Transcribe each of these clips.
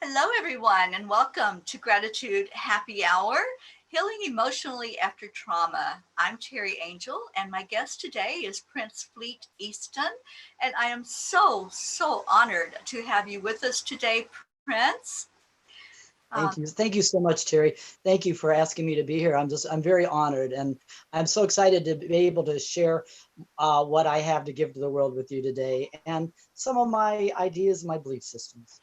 Hello, everyone, and welcome to Gratitude Happy Hour, Healing Emotionally After Trauma. I'm Teri Angel, and my guest today is Prince Fleet Easton, and I am so honored to have you with us today, Prince. Thank you. Thank you so much, Teri. Thank you for asking me to be here. I'm very honored, and I'm so excited to be able to share what I have to give to the world with you today and some of my ideas, my belief systems.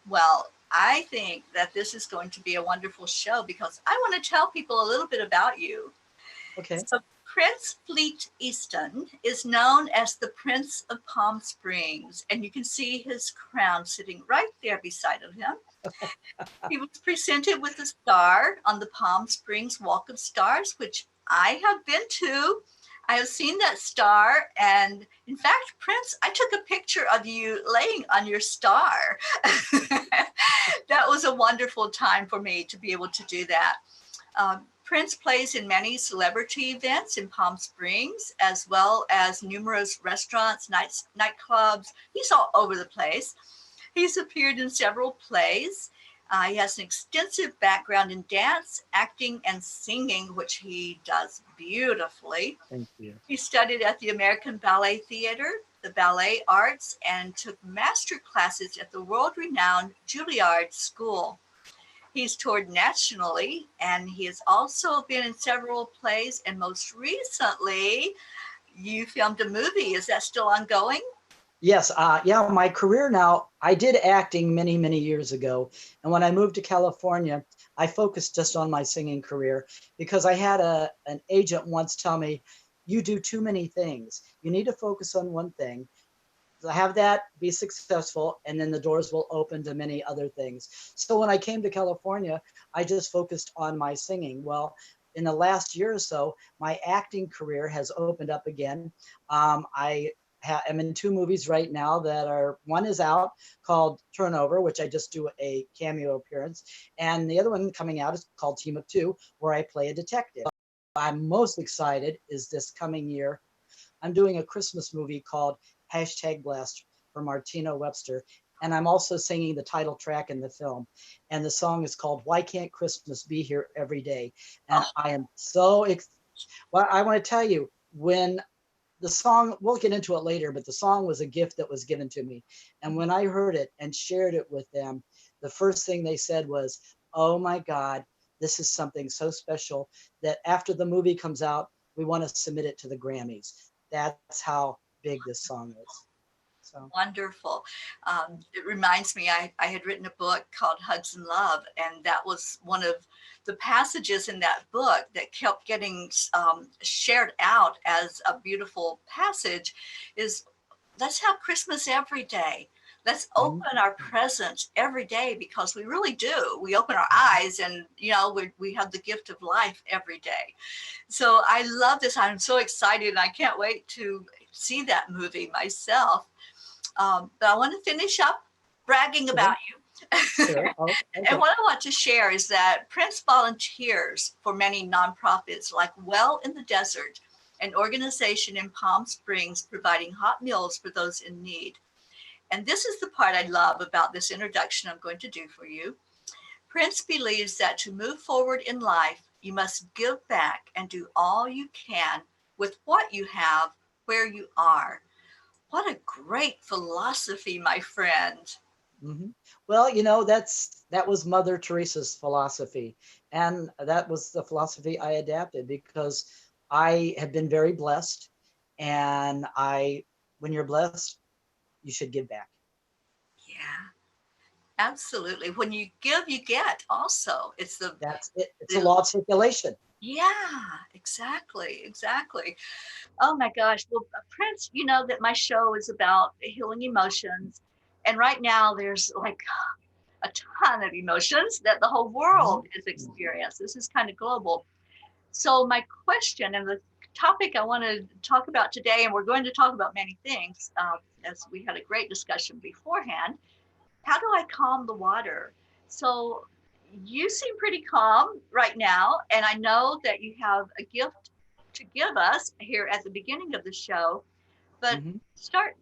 Well, I think that this is going to be a wonderful show because I want to tell people a little bit about you. Okay. So, Prince Fleet Easton is known as the Prince of Palm Springs, and you can see his crown sitting right there beside of him. He was presented with a star on the Palm Springs Walk of Stars, which I have been to. I have seen that star. And in fact, Prince, I took a picture of you laying on your star. That was a wonderful time for me to be able to do that. Prince plays in many celebrity events in Palm Springs, as well as numerous restaurants, nightclubs. He's all over the place. He's appeared in several plays. He has an extensive background in dance, acting, and singing, which he does beautifully. Thank you. He studied at the American Ballet Theater, the ballet arts, and took master classes at the world-renowned Juilliard School. He's toured nationally, and he has also been in several plays, and most recently, you filmed a movie. Is that still ongoing? Yes. Yeah. My career now. I did acting many years ago, and when I moved to California, I focused just on my singing career because I had an agent once tell me, "You do too many things. You need to focus on one thing. Have that be successful, and then the doors will open to many other things." So when I came to California, I just focused on my singing. Well, in the last year or so, my acting career has opened up again. I'm in two movies right now that are, one is out called Turnover, which I just do a cameo appearance, and the other one coming out is called Team of Two, where I play a detective. I'm most excited is this coming year. I'm doing a Christmas movie called #Blast for Martina Webster. And I'm also singing the title track in the film. And the song is called Why Can't Christmas Be Here Every Day? And Oh, I am well, I want to tell you, when the song, we'll get into it later, but the song was a gift that was given to me. And when I heard it and shared it with them, the first thing they said was, "Oh my God, this is something so special that after the movie comes out, we want to submit it to the Grammys." That's how big this song is. So, wonderful. It reminds me, I had written a book called Hugs and Love, and that was one of the passages in that book that kept getting shared out as a beautiful passage is let's have Christmas every day. Let's mhm. open our presents every day because we really do. We open our eyes and, we have the gift of life every day. So I love this. I'm so excited and I can't wait to see that movie myself. But I want to finish up bragging Sure, about you. sure. Oh, And okay. what I want to share is that Prince volunteers for many nonprofits like Well in the Desert, an organization in Palm Springs providing hot meals for those in need. And this is the part I love about this introduction I'm going to do for you. Prince believes that to move forward in life, you must give back and do all you can with what you have where you are. What a great philosophy, my friend. hmm Well, that was Mother Teresa's philosophy, and that was the philosophy I adapted because I have been very blessed, and when you're blessed, you should give back. Yeah, absolutely. When you give, you get also. That's it. It's a The law of circulation. yeah, exactly. Oh my gosh. Well, Prince, you know that my show is about healing emotions. And right now there's like a ton of emotions that the whole world Mhm. is experiencing. This is kind of global. So my question and the topic I want to talk about today, and we're going to talk about many things, as we had a great discussion beforehand. How do I calm the water? So you seem pretty calm right now, and I know that you have a gift to give us here at the beginning of the show. But Mhm. start.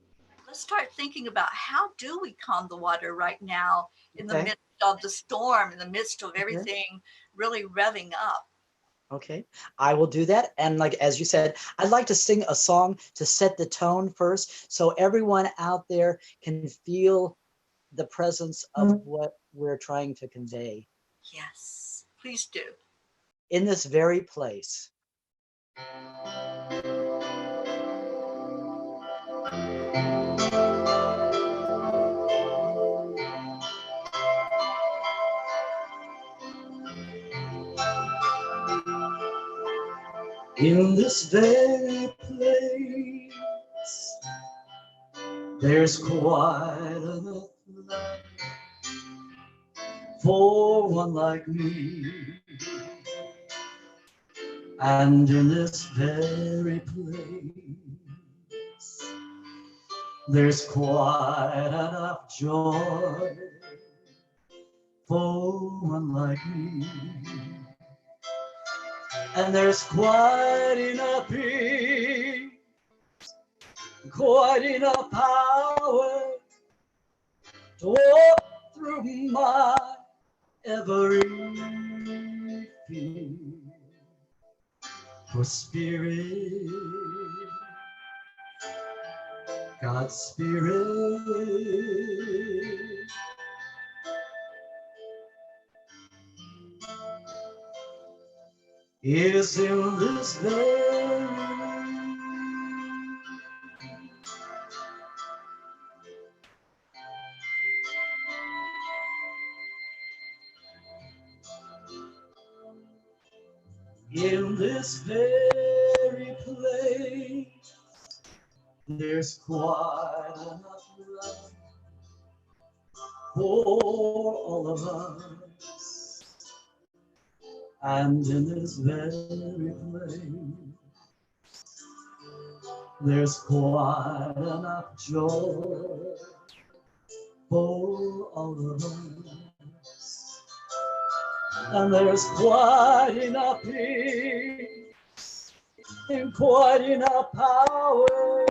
let's start thinking about how do we calm the water right now in the Okay. midst of the storm, in the midst of Okay. everything really revving up. Okay, I will do that. And like, as you said, I'd like to sing a song to set the tone first, so everyone out there can feel the presence of what we're trying to convey Yes, please do. in this very place. In this very place, there's quite enough love for one like me. And in this very place, there's quite enough joy for one like me. And there's quite enough peace, quite enough power to walk through my every fear. For Spirit, God's Spirit, is in this very in this very place. There's quite enough love for all of us. And in this very place, there's quite enough joy for all of us. And there's quite enough peace and quite enough power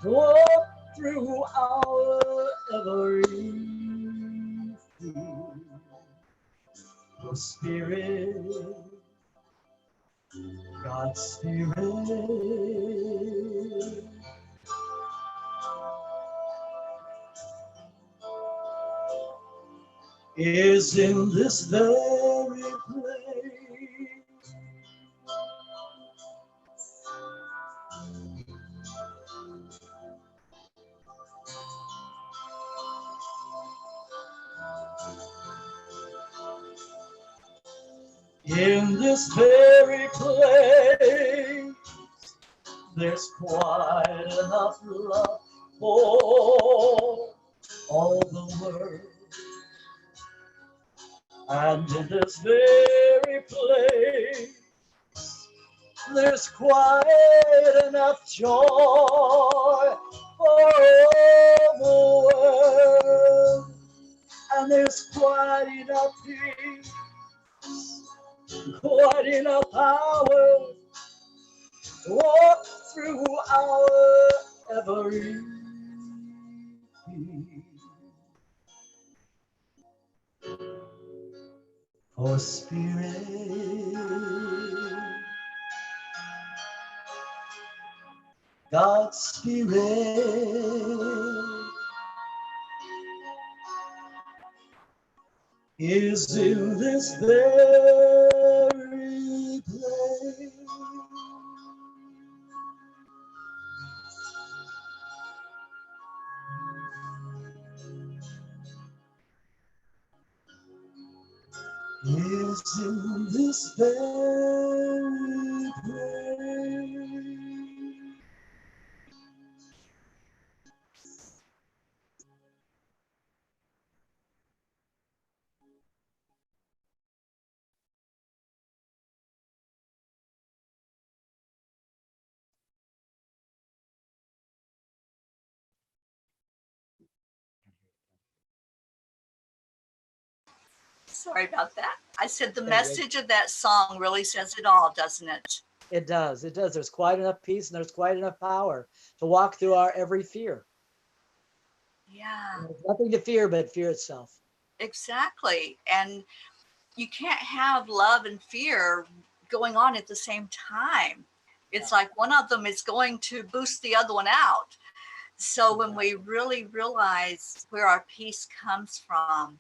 to walk through our every fear. For Spirit, God's Spirit, is in this very place. In this very place, there's quite enough love for all the world. And in this very place, there's quite enough joy for all the world. And there's quite enough peace, quite enough power to walk through our every fear. For Spirit, God's Spirit, is in this very place. Is in this very place. Sorry about that. I said the message of that song really says it all, doesn't it? It does. It does. There's quite enough peace and there's quite enough power to walk through our every fear. Yeah, There's nothing to fear but fear itself. exactly. And you can't have love and fear going on at the same time. Yeah, It's like one of them is going to boost the other one out. So when we exactly. really realize where our peace comes from,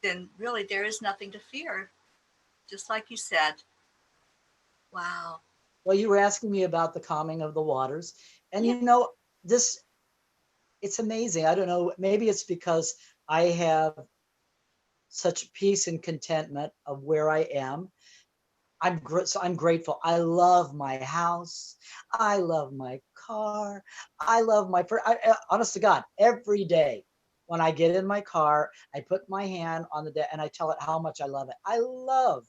then really there is nothing to fear, just like you said. Wow. Well, you were asking me about the calming of the waters. And Yeah. this, it's amazing. I don't know, maybe it's because I have such peace and contentment of where I am. So I'm grateful. I love my house. I love my car. I love honest to God, every day when I get in my car, I put my hand on the deck and I tell it how much I love it. I love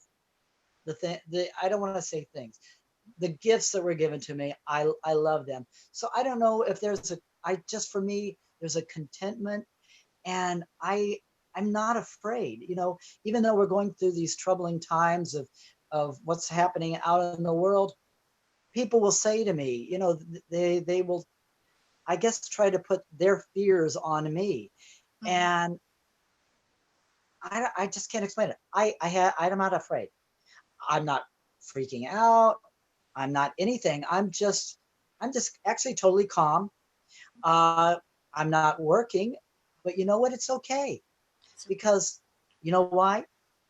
I don't want to say things. The gifts that were given to me, I love them. So I don't know if I just, for me, there's a contentment, and I'm not afraid, even though we're going through these troubling times of what's happening out in the world. People will say to me, they will, I guess, try to put their fears on me, Mhm. and I just can't explain it. I'm not afraid. I'm not freaking out. I'm not anything. I'm just actually totally calm. Uh, I'm not working, but you know what? It's okay, So, because you know why?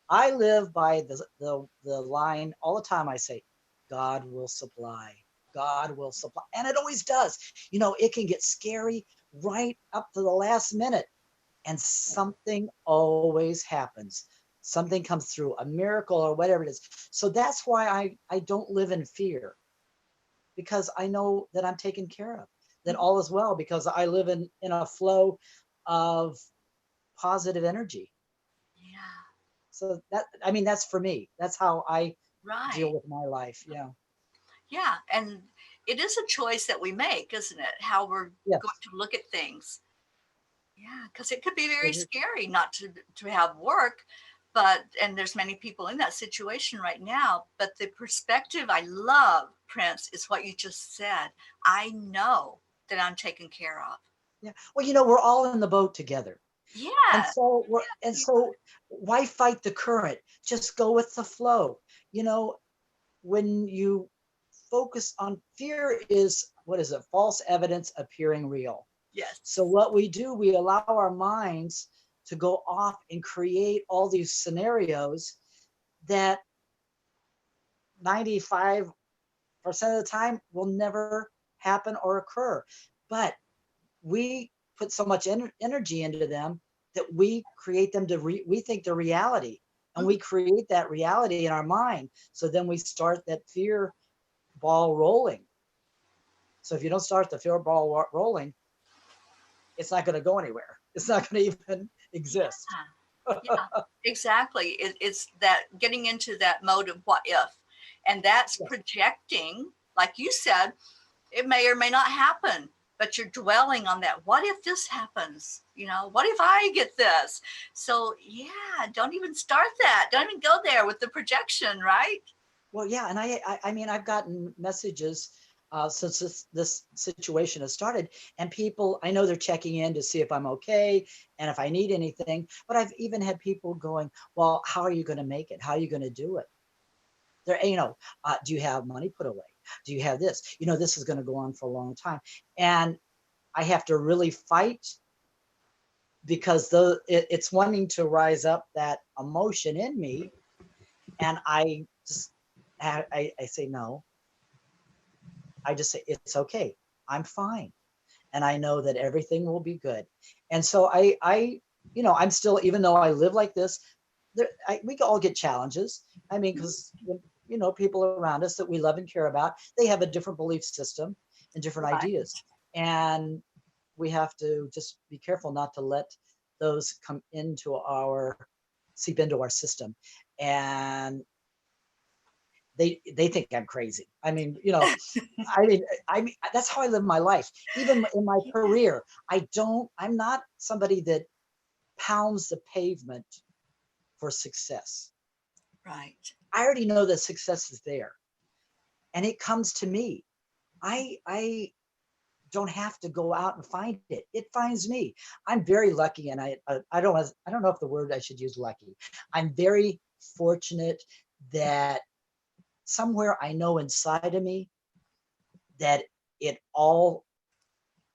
I live by the line all the time. I say, God will supply. God will supply, and it always does. It can get scary right up to the last minute, and something always happens. Something comes through, a miracle or whatever it is. So that's why I don't live in fear, because I know that I'm taken care of, that mhm. all is well, because I live in a flow of positive energy. Yeah, So that's for me. That's how I deal right. with my life. Yeah. Yeah. And it is a choice that we make, isn't it? How we're going Yes. to look at things. Yeah, because it could be very It is. scary not to have work, but and there's many people in that situation right now. But the perspective I love, Prince, is what you just said. I know that I'm taken care of. Yeah. Well, we're all in the boat together. And Yeah, so yeah, why fight the current? Just go with the flow. You know, when you focus on fear, is what is it? False evidence appearing real. yes. So what we do, we allow our minds to go off and create all these scenarios that 95% of the time will never happen or occur. But we put so much energy into them that we create them we think they're reality, and Mhm. we create that reality in our mind. So then we start that fear ball rolling. So if you don't start the fear ball rolling, it's not going to go anywhere. It's not going to even exist. Yeah, yeah, exactly. It's that getting into that mode of what if, and that's Yes. projecting, like you said, it may or may not happen, but you're dwelling on that. What if this happens? What if I get this? So, yeah, don't even start that. Don't even go there with the projection, right? Well, yeah, and I mean, I've gotten messages since this situation has started, and people, I know they're checking in to see if I'm okay and if I need anything. But I've even had people going, "Well, how are you going to make it? How are you going to do it? Do you have money put away? Do you have this? This is going to go on for a long time." And I have to really fight, because it's wanting to rise up that emotion in me, and I just I say no. I just say, it's okay. I'm fine. And I know that everything will be good. And so I'm still, even though I live like this, we all get challenges. I mean, because, people around us that we love and care about, they have a different belief system and different Right. ideas. And we have to just be careful not to let those seep into our system. And they think I'm crazy. I mean, that's how I live my life. Even in my career, I'm not somebody that pounds the pavement for success. Right. I already know that success is there, and it comes to me. I don't have to go out and find it. It finds me. I'm very lucky, and I don't know if the word I should use lucky. I'm very fortunate that somewhere I know inside of me that it all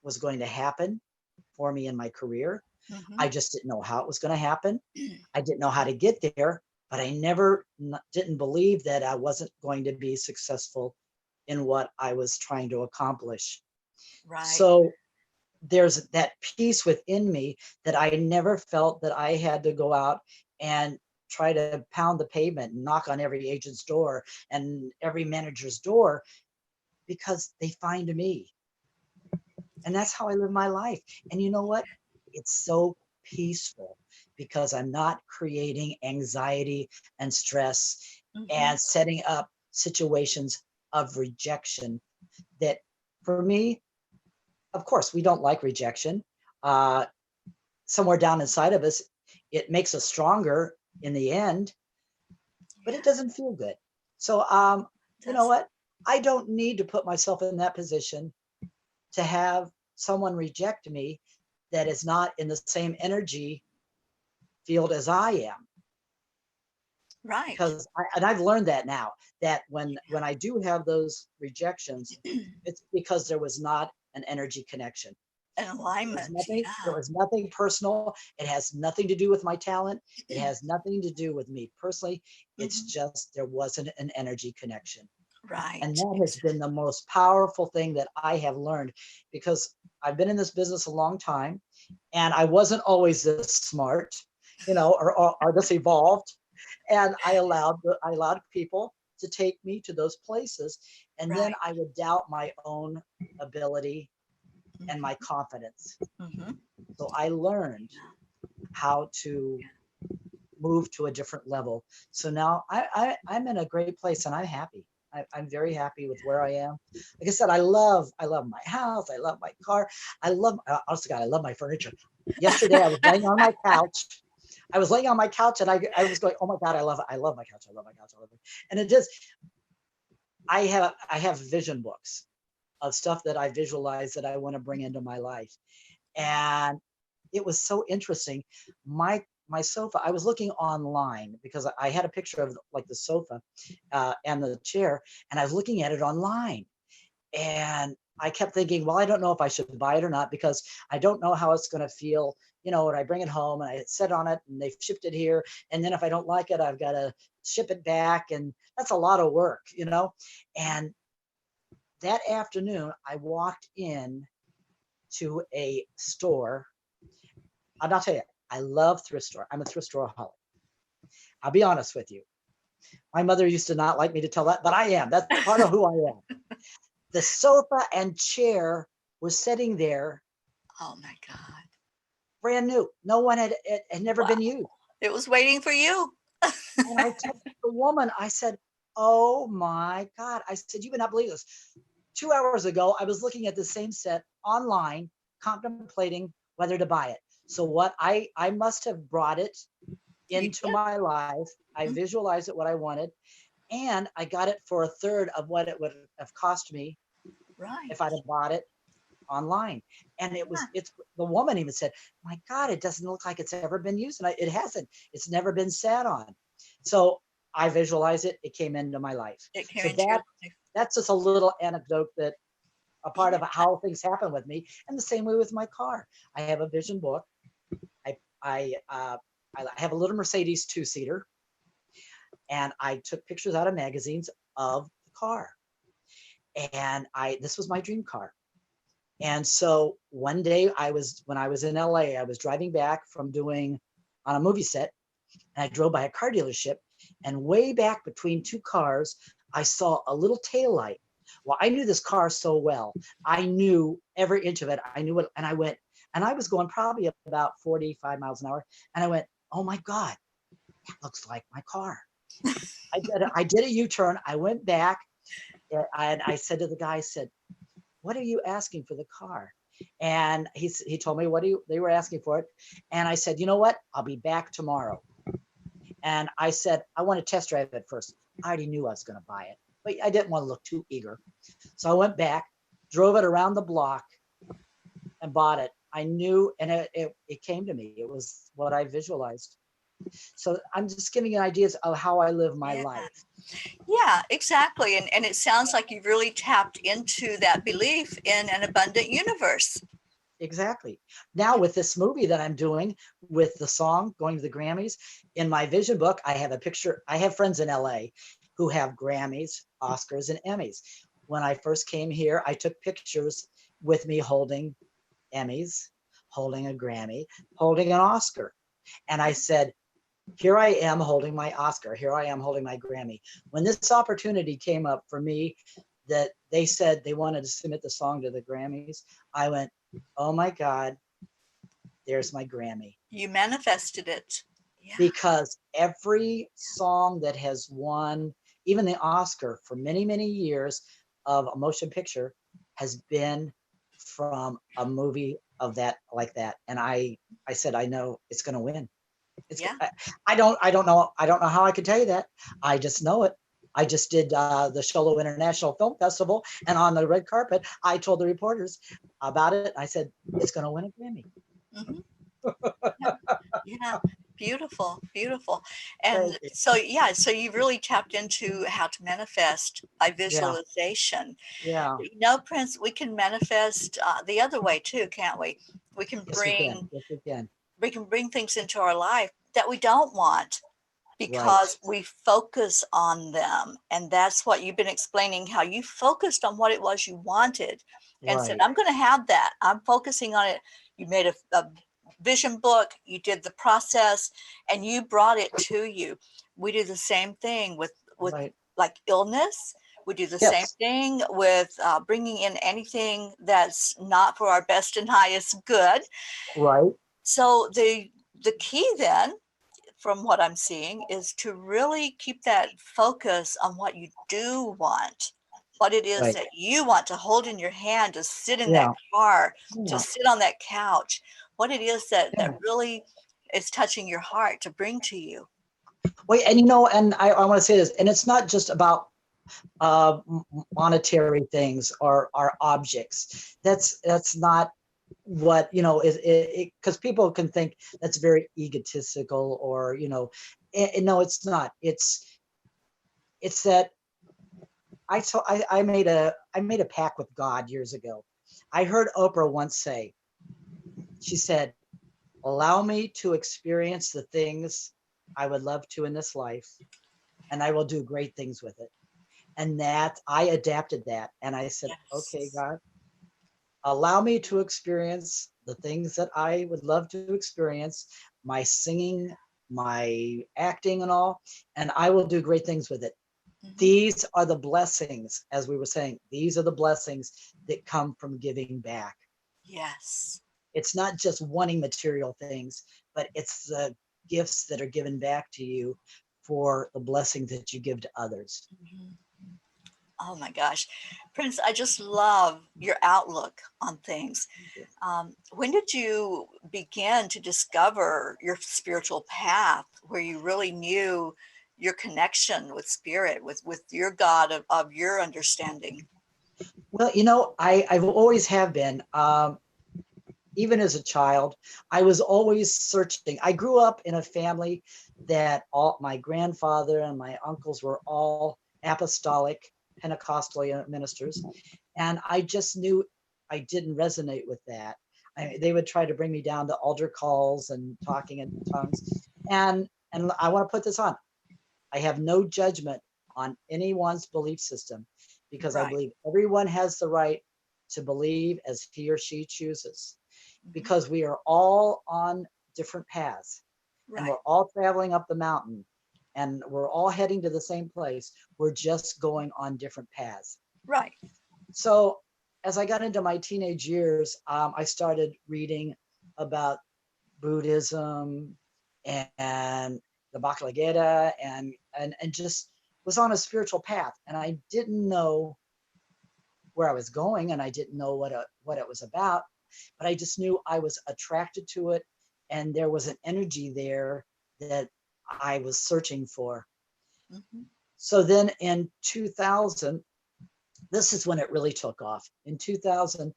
was going to happen for me in my career. Mm-hmm. I just didn't know how it was going to happen. I didn't know how to get there, but I never didn't believe that I wasn't going to be successful in what I was trying to accomplish. Right. So there's that piece within me that I never felt that I had to go out and try to pound the pavement and knock on every agent's door and every manager's door, because they find me. And that's how I live my life. And you know what? It's so peaceful because I'm not creating anxiety and stress and setting up situations of rejection that, for me, of course, we don't like rejection. Somewhere down inside of us, it makes us stronger in the end, but it doesn't feel good. So, you know what? I don't need to put myself in that position to have someone reject me that is not in the same energy field as I am. Right. Because I've learned that now, that when I do have those rejections, it's because there was not an energy connection. An alignment. There was nothing personal. It has nothing to do with my talent. It has nothing to do with me personally. It's just there wasn't an energy connection. Right. And that has been the most powerful thing that I have learned, because I've been in this business a long time, and I wasn't always this smart, or this evolved. And I allowed people to take me to those places, and then I would doubt my own ability and my confidence. So I learned how to move to a different level. So now I'm in a great place, and I'm happy. I'm very happy with where I am. Like I said, I love my house. I love my car. Honestly, God, I love my furniture. Yesterday, I was laying on my couch. And I was going, oh my God, I love it. I love my couch. I love my couch. I love it. And it just, I have vision books of stuff that I visualize that I want to bring into my life. And it was so interesting. My sofa, I was looking online because I had a picture of like the sofa and the chair, and I was looking at it online. And I kept thinking, well, I don't know if I should buy it or not, because I don't know how it's going to feel, when I bring it home and I sit on it and they've shipped it here. And then if I don't like it, I've got to ship it back. And that's a lot of work, And that afternoon, I walked in to a store. I'll tell you, I love thrift store. I'm a thrift store-aholic. I'll be honest with you. My mother used to not like me to tell that, but I am. That's part of who I am. The sofa and chair was sitting there. Oh my God. Brand new. No one had never been used. It was waiting for you. And I told the woman, I said, oh my God. I said, you would not believe this. 2 hours ago, I was looking at the same set online, contemplating whether to buy it. So what I must have brought it into my life. I visualized it, what I wanted, and I got it for a third of what it would have cost me if I'd have bought it online. And it's the woman even said, my God, it doesn't look like it's ever been used. And it hasn't. It's never been sat on. So I visualized it. It came into my life. So that's just a little anecdote, that a part of how things happen with me. And the same way with my car. I have a vision book. I have a little Mercedes 2-seater, and I took pictures out of magazines of the car. And this was my dream car. And so one day when I was in LA, I was driving back from doing on a movie set, and I drove by a car dealership, and way back between two cars, I saw a little taillight. Well, I knew this car so well. I knew every inch of it. I knew it. And I went, and I was going probably about 45 miles an hour. And I went, oh my God, that looks like my car. I did a U-turn. I went back, and I said to the guy, I said, what are you asking for the car? And he told me they were asking for it. And I said, you know what? I'll be back tomorrow. And I said, I want to test drive it first. I already knew I was going to buy it, but I didn't want to look too eager. So I went back, drove it around the block, and bought it. I knew, and it came to me. It was what I visualized. So I'm just giving you ideas of how I live my Yeah. life. Yeah, exactly. And it sounds like you've really tapped into that belief in an abundant universe. Exactly. Now with this movie that I'm doing with the song going to the Grammys, in my vision book, I have a picture. I have friends in LA who have Grammys, Oscars, and Emmys. When I first came here, I took pictures with me holding Emmys, holding a Grammy, holding an Oscar. And I said, here I am holding my Oscar. Here I am holding my Grammy. When this opportunity came up for me, that they said they wanted to submit the song to the Grammys, I went, oh my God, there's my Grammy. You manifested it. Yeah. Because every song that has won, even the Oscar for many, many years of a motion picture, has been from a movie of that, like that. And I said, I know it's going to win. It's, Yeah. I don't know how I could tell you that. I just know it. I just did the Sholo International Film Festival, and on the red carpet, I told the reporters about it. I said, it's going to win a Grammy. Mm-hmm. Yeah. Yeah. Beautiful, beautiful. And so, yeah, so you've really tapped into how to manifest by Yeah, visualization. yeah. You know, Prince, we can manifest the other way too, can't we? We can Yes, we can. bring Yes, we can. we can bring things into our life that we don't want Right, because we focus on them. And that's what you've been explaining, how you focused on what it was you wanted and said, right, I'm going to have that. I'm focusing on it. You made a vision book, you did the process, and you brought it to you. We do the same thing with right. like illness. We do the same Yes, thing with bringing in anything that's not for our best and highest good. right, So the key then, from what I'm seeing, is to really keep that focus on what you do want, what it is right. that you want to hold in your hand, to sit in that Yeah, car, to yeah, sit on that couch, what it is that yeah. really is touching your heart to bring to you. Wait, and and I want to say this, and it's not just about uh, monetary things or objects. That's not what because people can think that's very egotistical, or no, it's not. It's that I made a pact with God years ago. I heard Oprah once say, she said, allow me to experience the things I would love to in this life, and I will do great things with it. And that I adapted that. And I said, okay, Yes. God, allow me to experience the things that I would love to experience, my singing, my acting, and all, and I will do great things with it. Mm-hmm. These are the blessings, as we were saying, these are the blessings that come from giving back. Yes. It's not just wanting material things, but it's the gifts that are given back to you for the blessings that you give to others. Mm-hmm. Oh my gosh. Prince, I just love your outlook on things. When did you begin to discover your spiritual path where you really knew your connection with spirit, with your God of your understanding? Well, I've always have been. Even as a child, I was always searching. I grew up in a family that all my grandfather and my uncles were all apostolic Pentecostal ministers. And I just knew I didn't resonate with that. They would try to bring me down to altar calls and talking in tongues. And I want to put this on. I have no judgment on anyone's belief system, because I Right. believe everyone has the right to believe as he or she chooses, Mhm. because we are all on different paths, and Right. we're all traveling up the mountain, and we're all heading to the same place. We're just going on different paths. Right. So as I got into my teenage years, I started reading about Buddhism and the Bhagavad Gita, and just was on a spiritual path. And I didn't know where I was going, and I didn't know what it was about, but I just knew I was attracted to it, and there was an energy there that I was searching for. Hmm. So then in 2000, this is when it really took off. In 2000,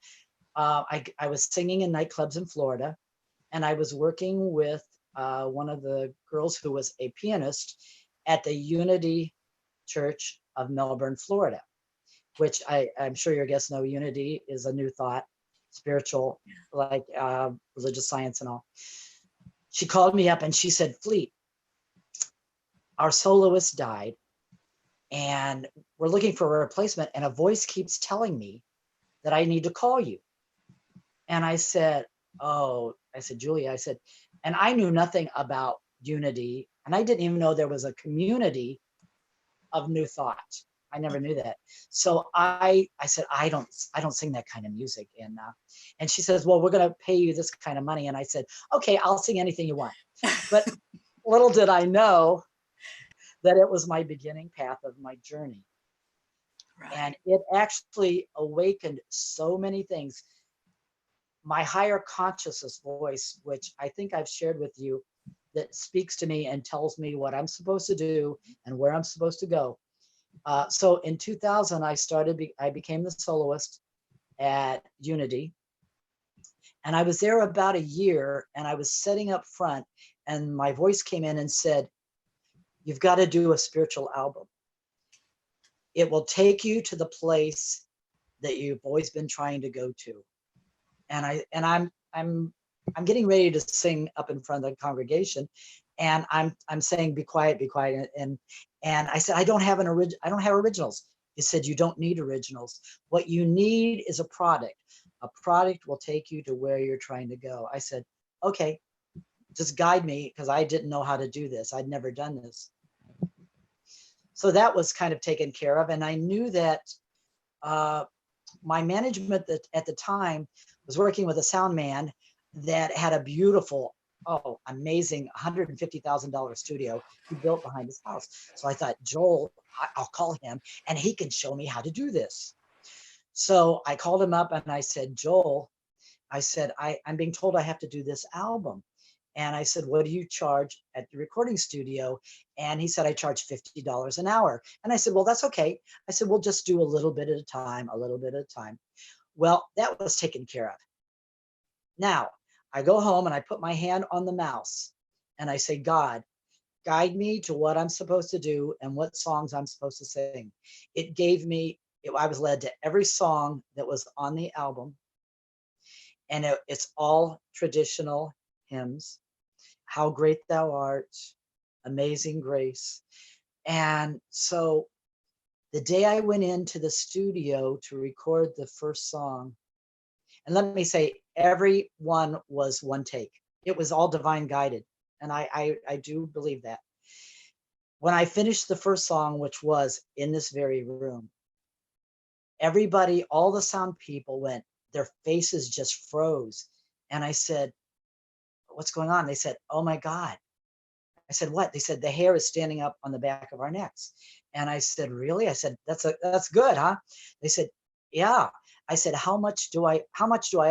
I was singing in nightclubs in Florida, and I was working with one of the girls who was a pianist at the Unity Church of Melbourne, Florida, which I'm sure your guests know. Unity is a new thought, spiritual, like religious science and all. She called me up and she said, Fleet, our soloist died and we're looking for a replacement, and a voice keeps telling me that I need to call you. And I said, oh, I said, Julia, I said, and I knew nothing about Unity, and I didn't even know there was a community of New Thought. I never knew that. So I said, I don't sing that kind of music. And she says, well, we're going to pay you this kind of money. And I said, okay, I'll sing anything you want. But little did I know that it was my beginning path of my journey. Right. And it actually awakened so many things. My higher consciousness voice, which I think I've shared with you, that speaks to me and tells me what I'm supposed to do and where I'm supposed to go. So in 2000, I became the soloist at Unity. And I was there about a year, and I was sitting up front, and my voice came in and said, you've got to do a spiritual album. It will take you to the place that you've always been trying to go to. And I'm getting ready to sing up in front of the congregation, and I'm saying, be quiet. And I said, I don't have originals. He said, you don't need originals. What you need is a product. A product will take you to where you're trying to go. I said, okay, just guide me, because I didn't know how to do this. I'd never done this. So that was kind of taken care of. And I knew that my management at the time was working with a sound man that had a beautiful, amazing $150,000 studio he built behind his house. So I thought, Joel, I'll call him and he can show me how to do this. So I called him up and I said, Joel, I said, I'm being told I have to do this album. And I said, what do you charge at the recording studio? And he said, I charge $50 an hour. And I said, well, that's okay. I said, we'll just do a little bit at a time, a little bit at a time. Well, that was taken care of. Now, I go home and I put my hand on the mouse and I say, God, guide me to what I'm supposed to do and what songs I'm supposed to sing. It gave me, I was led to every song that was on the album. And it's all traditional hymns. How Great Thou Art, Amazing Grace. And so the day I went into the studio to record the first song, and let me say, every one was one take. It was all divine guided. And I do believe that. When I finished the first song, which was In This Very Room, everybody, all the sound people went, their faces just froze. And I said, what's going on? They said, oh my God. I said, what? They said, the hair is standing up on the back of our necks. And I said, really? I said, that's good, huh? They said, yeah. I said, how much do I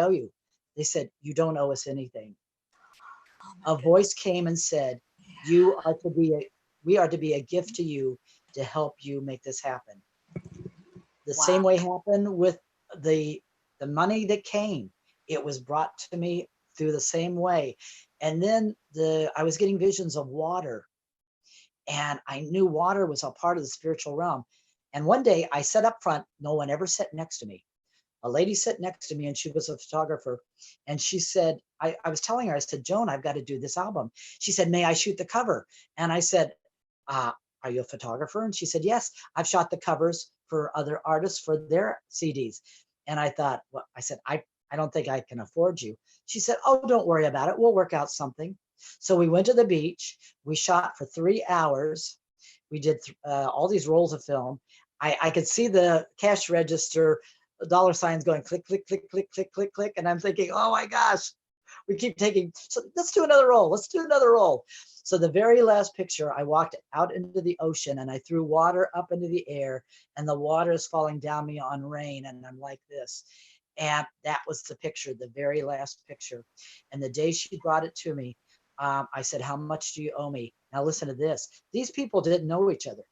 owe you? They said, you don't owe us anything. A voice came and said, we are to be a gift to you to help you make this happen. The same way happened with the money that came. It was brought to me through the same way. And then I was getting visions of water, and I knew water was a part of the spiritual realm. And one day I sat up front, no one ever sat next to me. A lady sat next to me, and she was a photographer. And she said, I was telling her, I said, Joan, I've got to do this album. She said, may I shoot the cover? And I said, are you a photographer? And she said, yes, I've shot the covers for other artists for their CDs. And I thought, well, I said, I don't think I can afford you. She said, oh, don't worry about it. We'll work out something. So we went to the beach. We shot for 3 hours. We did all these rolls of film. I could see the cash register, dollar signs going click, click, click, click, click, click, click. And I'm thinking, oh my gosh, we keep taking, so let's do another roll. Let's do another roll. So the very last picture, I walked out into the ocean and I threw water up into the air, and the water is falling down me on rain. And I'm like this. And that was the picture, the very last picture. And the day she brought it to me, I said, how much do you owe me? Now listen to this. These people didn't know each other.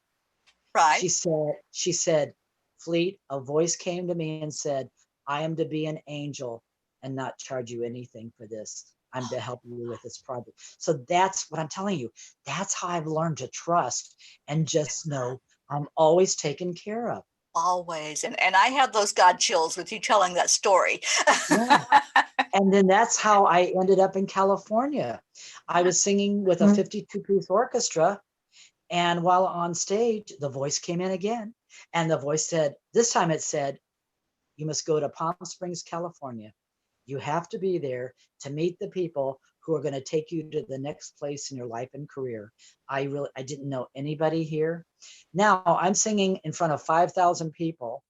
Right. She said, Fleet, a voice came to me and said, I am to be an angel and not charge you anything for this. I'm to help you with this project. So that's what I'm telling you. That's how I've learned to trust and just know I'm always taken care of. Always. And I have those God chills with you telling that story. Yeah. And then that's how I ended up in California. I was singing with a 52-piece orchestra. And while on stage, the voice came in again. And the voice said, this time it said, you must go to Palm Springs, California. You have to be there to meet the people who are going to take you to the next place in your life and career. I didn't know anybody here. Now I'm singing in front of 5,000 people,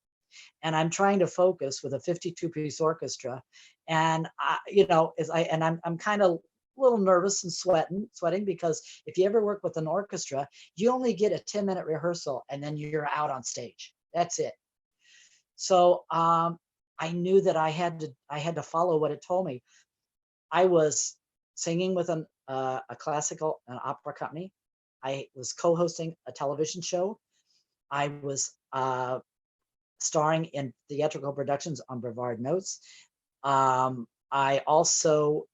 and I'm trying to focus with a 52-piece orchestra. And I'm kind of a little nervous and sweating, because if you ever work with an orchestra, you only get a 10-minute rehearsal and then you're out on stage. That's it. So I knew that I had to follow what it told me. I was singing with a classical and opera company. I was co-hosting a television show. I was starring in theatrical productions on Brevard Notes. I also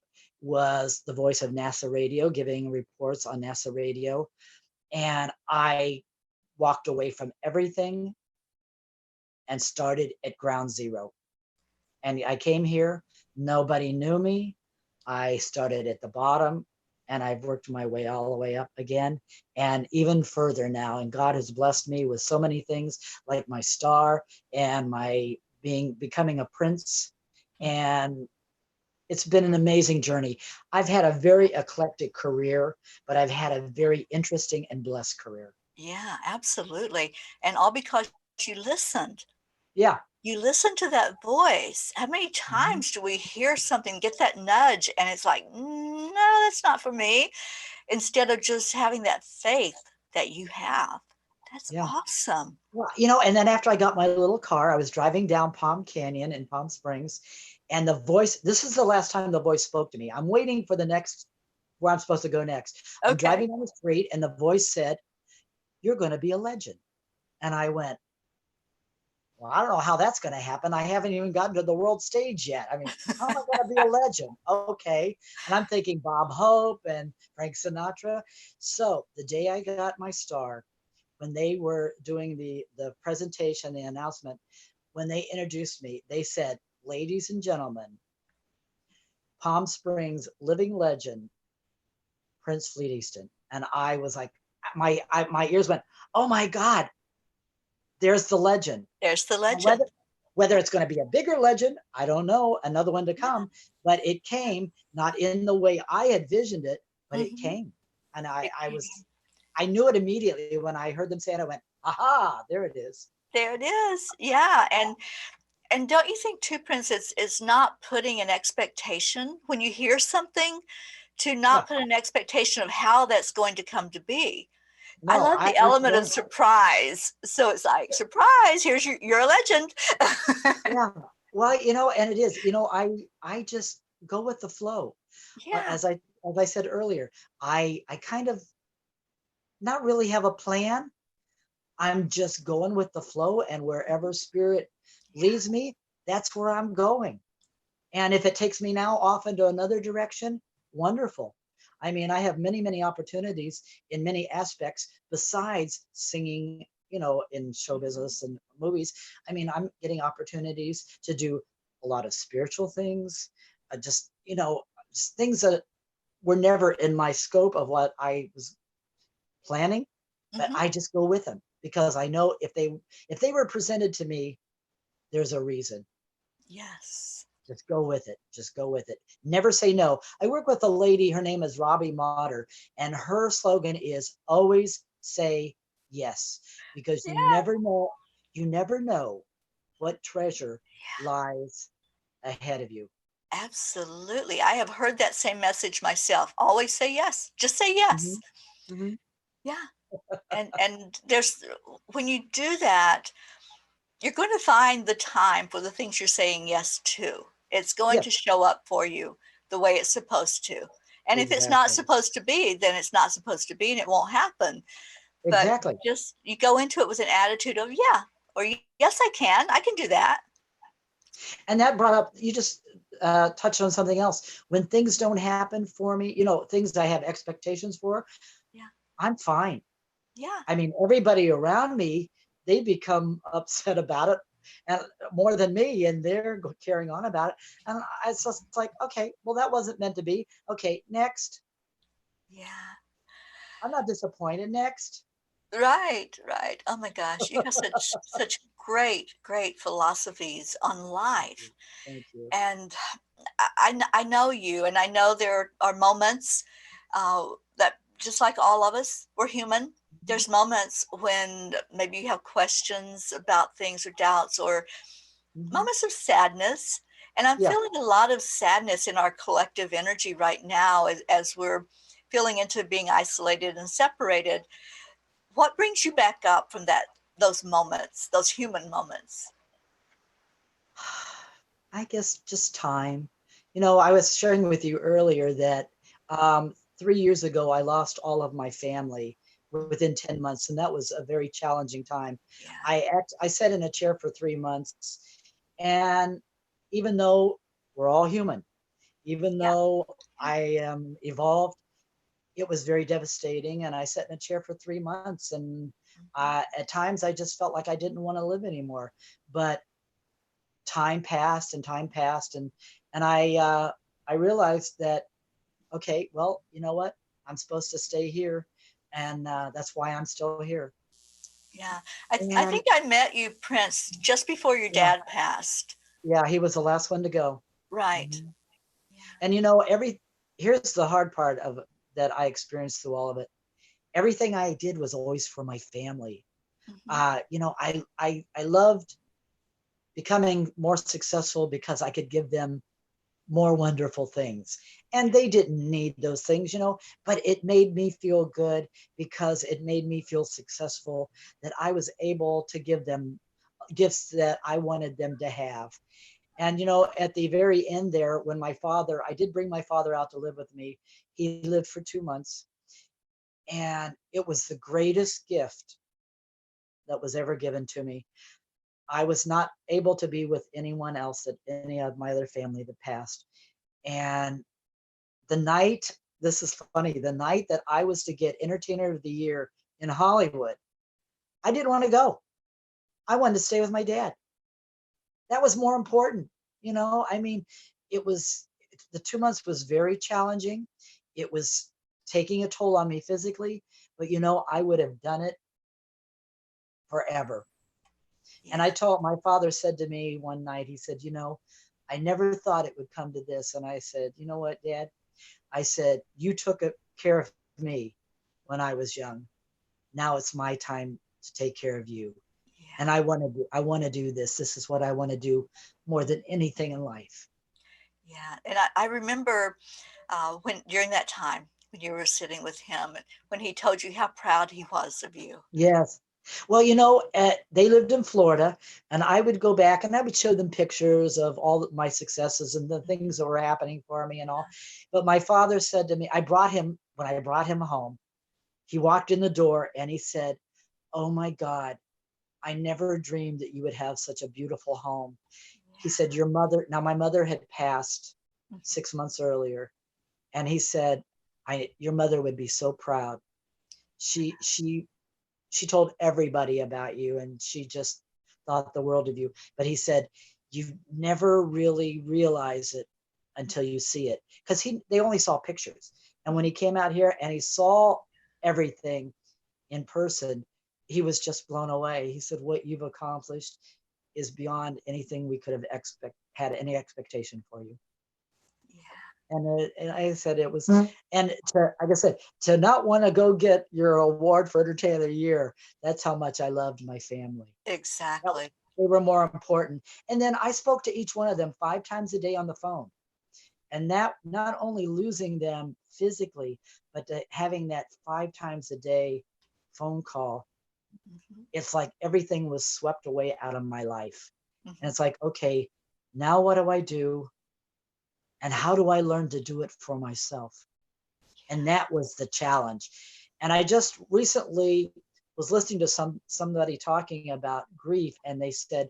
was the voice of NASA Radio, giving reports on NASA Radio. And I walked away from everything and started at ground zero. And I came here, nobody knew me. I started at the bottom, and I've worked my way all the way up again, and even further now. And God has blessed me with so many things, like my star and my becoming a prince. And it's been an amazing journey. I've had a very eclectic career, but I've had a very interesting and blessed career. Yeah, absolutely. And all because you listened. Yeah. You listen to that voice. How many times do we hear something, get that nudge, and it's like, no, that's not for me, instead of just having that faith that you have. That's awesome. Well, and then after I got my little car, I was driving down Palm Canyon in Palm Springs, and the voice, this is the last time the voice spoke to me. I'm waiting for the next, where I'm supposed to go next. Okay. I'm driving on the street, and the voice said, you're going to be a legend. And I went, well, I don't know how that's going to happen. I haven't even gotten to the world stage yet. I mean, how am I going to be a legend? Okay. And I'm thinking Bob Hope and Frank Sinatra. So the day I got my star, when they were doing the presentation, the announcement, when they introduced me, they said, ladies and gentlemen, Palm Springs living legend, Prince Fleet Easton. And I was like, my ears went, oh my God, there's the legend. There's the legend. Whether it's going to be a bigger legend, I don't know, another one to come, but it came not in the way I had visioned it, but it came. And I knew it immediately when I heard them say it. I went, aha, there it is. There it is. Yeah. And don't you think too, Prince, it's not putting an expectation when you hear something, to not put an expectation of how that's going to come to be. No, I love the element of surprise. So it's like, surprise, here's you're a legend. Yeah. Well, and it is, I just go with the flow. Yeah. As I said earlier, I kind of not really have a plan. I'm just going with the flow, and wherever spirit leads me, that's where I'm going. And if it takes me now off into another direction, wonderful. I mean, I have many, many opportunities in many aspects besides singing, in show business and movies. I mean, I'm getting opportunities to do a lot of spiritual things, just things that were never in my scope of what I was planning, but I just go with them, because I know if they were presented to me, there's a reason. Yes. Just go with it. Just go with it. Never say no. I work with a lady, her name is Robbie Motter, and her slogan is always say yes, because you never know what treasure lies ahead of you. Absolutely. I have heard that same message myself. Always say yes. Just say yes. Yeah. And there's, when you do that, you're going to find the time for the things you're saying yes to. It's going to show up for you the way it's supposed to. And if it's not supposed to be, then it's not supposed to be, and it won't happen. But just, you go into it with an attitude of, yeah, or yes, I can do that. And that brought up, you just touched on something else. When things don't happen for me, things I have expectations for, Yeah. I'm fine. Yeah. I mean, everybody around me, they become upset about it and more than me, and they're carrying on about it. And it's just like, okay, well, that wasn't meant to be. Okay, next. Yeah. I'm not disappointed. Next. Right, right. Oh my gosh, you have such great philosophies on Thank you. life. Thank you. And I know you, and I know there are moments that just like all of us, we're human. There's moments when maybe you have questions about things or doubts or Mm-hmm. moments of sadness. And I'm Yeah. feeling a lot of sadness in our collective energy right now as we're feeling into being isolated and separated. What brings you back up from those moments, those human moments? I guess just time. I was sharing with you earlier that 3 years ago, I lost all of my family within 10 months, and that was a very challenging time. Yeah. I sat in a chair for 3 months, and even though we're all human, even Yeah. though I am evolved, it was very devastating. And I sat in a chair for 3 months, and Mhm. at times I just felt like I didn't want to live anymore. But time passed and time passed, and I realized that, okay, well, you know what, I'm supposed to stay here, and that's why I'm still here. Yeah. I And think I met you, Prince, just before your yeah, dad passed. yeah, he was the last one to go. Right. Mhm. Yeah. And here's the hard part of that I experienced through all of it. Everything I did was always for my family. Hmm. I loved becoming more successful because I could give them more wonderful things. And they didn't need those things, but it made me feel good because it made me feel successful that I was able to give them gifts that I wanted them to have. And, at the very end there, when I did bring my father out to live with me, he lived for 2 months. And it was the greatest gift that was ever given to me. I was not able to be with anyone else at any of my other family that passed. And the night, this is funny, the night that I was to get Entertainer of the Year in Hollywood, I didn't want to go. I wanted to stay with my dad. That was more important. I mean, it was, the 2 months was very challenging. It was taking a toll on me physically, but I would have done it forever. And Yeah. my father said to me one night, he said, I never thought it would come to this. And I said, you know what, Dad? I said, you took care of me when I was young. Now it's my time to take care of you. And Yeah. I want to do this. This is what I want to do more than anything in life. Yeah. And I remember when during that time when you were sitting with him, when he told you how proud he was of you. Yes. Well, they lived in Florida, and I would go back and I would show them pictures of all my successes and the things that were happening for me and all. But my father said to me, when I brought him home, he walked in the door and he said, "Oh my God, I never dreamed that you would have such a beautiful home." He said, now my mother had passed Mhm. 6 months earlier. And he said, your mother would be so proud. She told everybody about you, and she just thought the world of you. But he said, you never really realize it until you see it. Because they only saw pictures. And when he came out here and he saw everything in person, he was just blown away. He said, what you've accomplished is beyond anything we could have had any expectation for you. Yeah. And I said it was, and like I said, to not want to go get your award for Entertainer of the Year, that's how much I loved my family. Exactly. They were more important. And then I spoke to each one of them 5 times a day on the phone. And that, not only losing them physically, but having that 5 times a day phone call, Hmm. it's like everything was swept away out of my life. And Hmm. it's like, okay, now what do I do? And how do I learn to do it for myself? And that was the challenge. And I just recently was listening to somebody talking about grief, and they said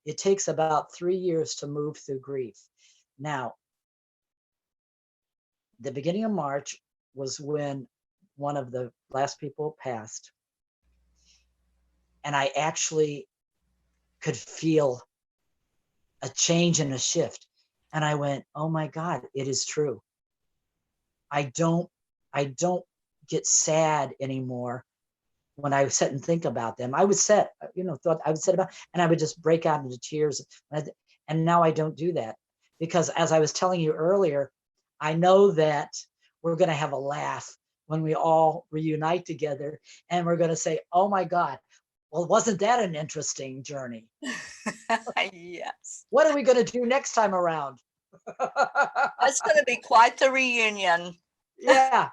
it takes about 3 years to move through grief. Now, the beginning of March was when one of the last people passed, and I actually could feel a change and a shift. And I went, oh my God, it is true. I don't get sad anymore when I sit and think about them. I would sit, thought I would sit about, and I would just break out into tears. And now I don't do that, because as I was telling you earlier, I know that we're going to have a laugh when we all reunite together, and we're going to say, oh my God, well, wasn't that an interesting journey? Yes. What are we going to do next time around? That's going to be quite the reunion. Yeah,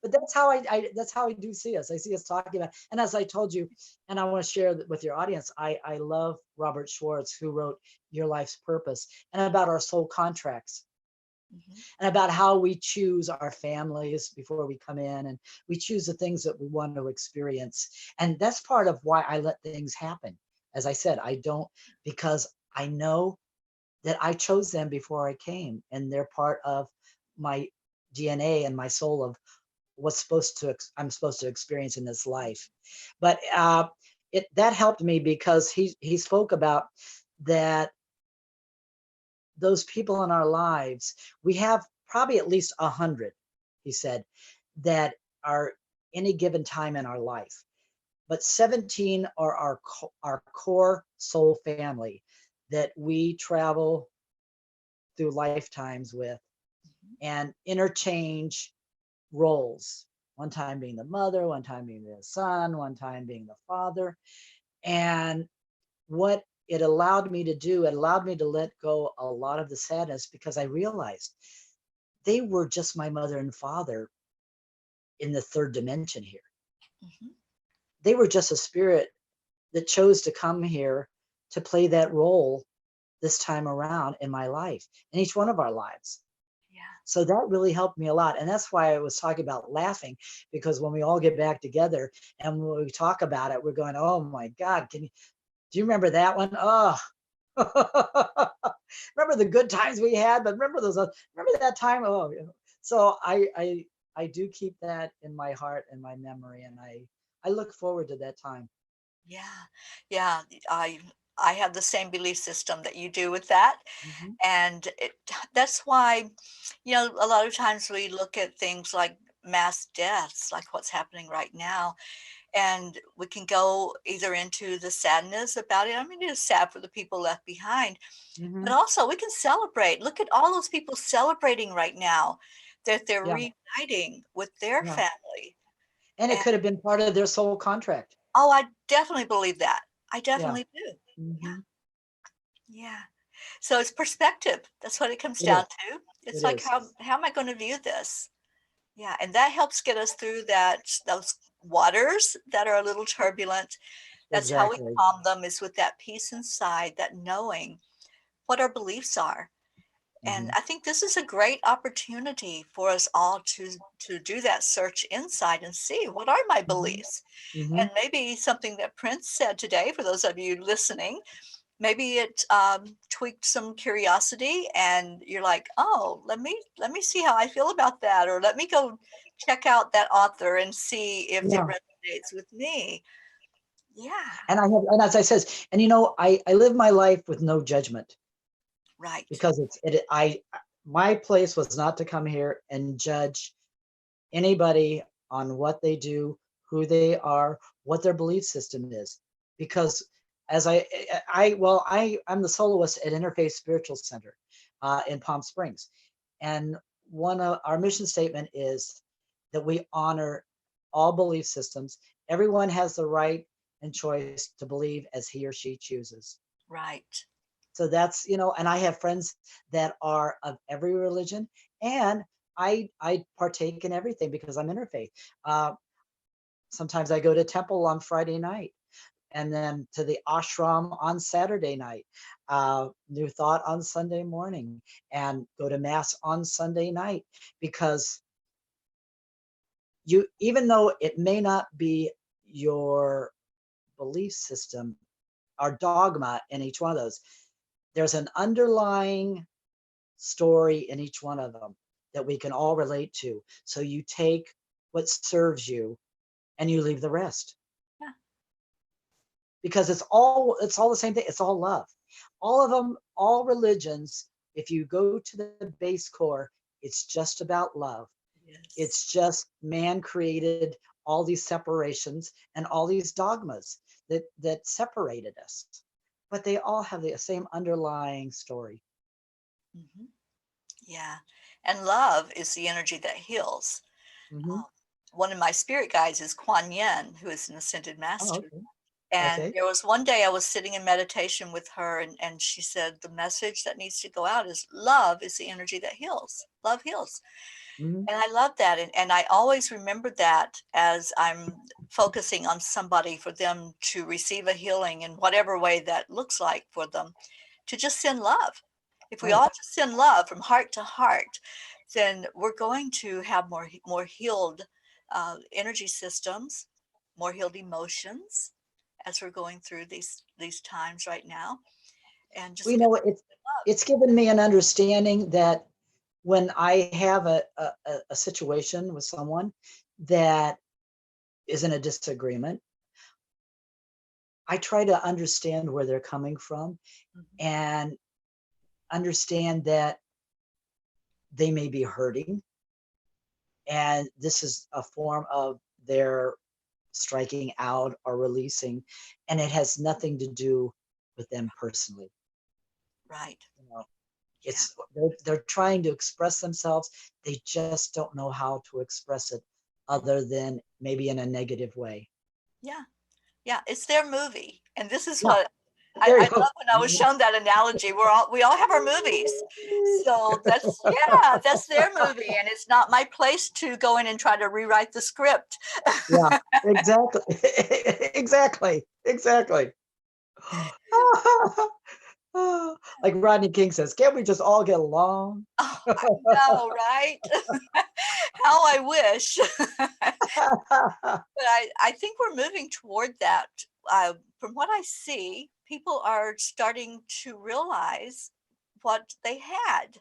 but that's how I do see us. I see us talking about, and as I told you, and I want to share with your audience, I love Robert Schwartz, who wrote Your Life's Purpose, and about our soul contracts, and about how we choose our families before we come in, and we choose the things that we want to experience. And that's part of why I let things happen. As I said, I don't, because I know that I chose them before I came, and they're part of my DNA and my soul of what's I'm supposed to experience in this life. But that helped me, because he spoke about that those people in our lives, we have probably at least 100, he said, that are any given time in our life. But 17 are our core soul family that we travel through lifetimes with and interchange roles. One time being the mother, one time being the son, one time being the father. And what it allowed me to do, it allowed me to let go a lot of the sadness, because I realized they were just my mother and father in the third dimension here. They were just a spirit that chose to come here to play that role this time around in my life, in each one of our lives. So that really helped me a lot. And that's why I was talking about laughing, because when we all get back together and when we talk about it, we're going, oh my God, do you remember that one? Oh, remember the good times we had, but remember that time? Oh, so I do keep that in my heart and my memory. And I look forward to that time. Yeah. Yeah. I have the same belief system that you do with that. Mm-hmm. And that's why, a lot of times we look at things like mass deaths, like what's happening right now, and we can go either into the sadness about it. I mean, it is sad for the people left behind, Mm-hmm. but also we can celebrate. Look at all those people celebrating right now that they're Yeah. reuniting with their Yeah. family. And it And could have been part of their soul contract. oh, I definitely believe that. I Yeah. definitely do. Yeah. Mm-hmm. Yeah. So it's perspective. That's what it comes It down is. to. It's It like, is. how am I going to view this? Yeah, and that helps get us through those waters that are a little turbulent. That's how we Exactly. calm them, is with that peace inside, that knowing what our beliefs are. And Mm-hmm. I think this is a great opportunity for us all to do that search inside and see, what are my Mm-hmm. beliefs? Mm-hmm. And maybe something that Prince said today, for those of you listening, maybe it tweaked some curiosity, and you're like, oh, let me see how I feel about that, or let me go check out that author and see if it Yeah. resonates with me. Yeah. And as I says, and I live my life with no judgment, Right. because my place was not to come here and judge anybody on what they do, who they are, what their belief system is. Because as I'm the soloist at Interfaith Spiritual Center in Palm Springs. And one of our mission statement is that we honor all belief systems. Everyone has the right and choice to believe as he or she chooses. Right. So that's, and I have friends that are of every religion, and I partake in everything because I'm interfaith. Uh, Sometimes I go to temple on Friday night, and then to the ashram on Saturday night, New Thought on Sunday morning, and go to mass on Sunday night, because even though it may not be your belief system, our dogma in each one of those. There's an underlying story in each one of them that we can all relate to. So you take what serves you and you leave the rest. Yeah. Because it's all the same thing. It's all love. All of them, all religions, if you go to the base core, it's just about love. Yes. It's just man created all these separations and all these dogmas that separated us. But they all have the same underlying story. Mm-hmm. Yeah. And love is the energy that heals. Mm-hmm. One of my spirit guides is Kuan Yin, who is an ascended Oh, master. okay. And Okay. there was one day I was sitting in meditation with her, and she said, the message that needs to go out is love is the energy that heals. Love heals. Mm-hmm. And I love that. And I always remember that as I'm focusing on somebody for them to receive a healing in whatever way that looks like for them, to just send love. If we Right. all just send love from heart to heart, then we're going to have more healed energy systems, more healed emotions as we're going through these times right now, and Well, just you be able know, to love. it's given me an understanding that when I have a situation with someone that is in a disagreement, I try to understand where they're coming from Mhm. and understand that they may be hurting. And this is a form of their striking out or releasing. And it has nothing to do with them personally. Right. You know, Yeah. they're trying to express themselves. They just don't know how to express it other than maybe in a negative way. Yeah. Yeah, it's their movie. And this is Yeah, what there I you love go. when I was shown that analogy. We all have our movies. So that's, yeah, that's their movie. And it's not my place to go in and try to rewrite the script. Yeah, exactly. Exactly. Exactly. Like Rodney King says, can't we just all get along? Oh, I know, right? How I wish. But I think we're moving toward that. From what I see, people are starting to realize what they had.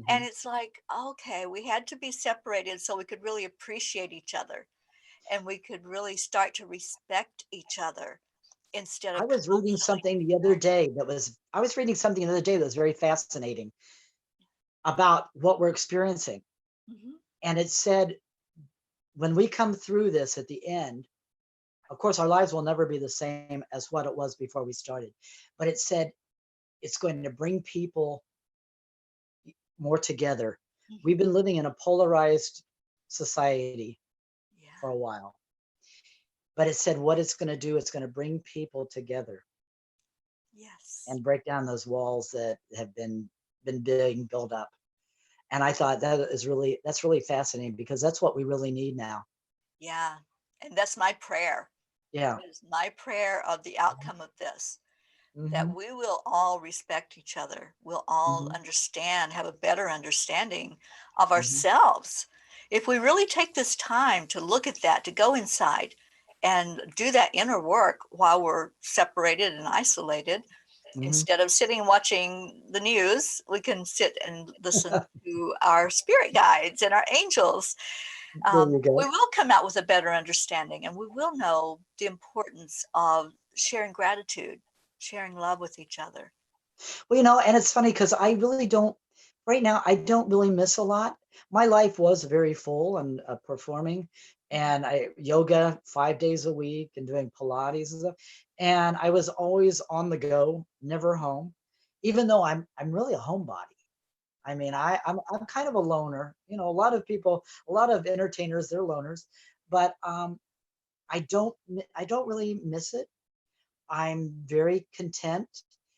And Mhm. it's like, okay, we had to be separated so we could really appreciate each other and we could really start to respect each other instead I of was reading constantly. something the other day I was reading something the other day that was very fascinating about what we're experiencing. Mhm. And it said, when we come through this at the end, of course, our lives will never be the same as what it was before we started. But it said it's going to bring people more together. We've Mhm. been living in a polarized society for Yeah. a while. But it said what it's going to do, it's going to bring people together Yes. and break down those walls that have been being built up. And I thought that's really fascinating because that's what we really need now. Yeah. And that's my prayer. Yeah. That is my prayer of the outcome of this, that Mm-hmm. we will all respect each other. We'll all Mm-hmm. understand, have a better understanding of Mm-hmm. ourselves. If we really take this time to look at that, to go inside and do that inner work while we're separated and isolated, Mm-hmm. instead of sitting and watching the news, we can sit and listen to our spirit guides and our angels. There you We go. will come out with a better understanding and we will know the importance of sharing gratitude, sharing love with each other. Well, and it's funny because I really don't, right now, I don't really miss a lot. My life was very full and performing, Mhm. and I yoga 5 days a week and doing Pilates and stuff. And I was always on the go, never home, even though I'm really a homebody. I mean, I'm kind of a loner. A lot of people, a lot of entertainers, they're loners, but I don't really miss it. I'm very content.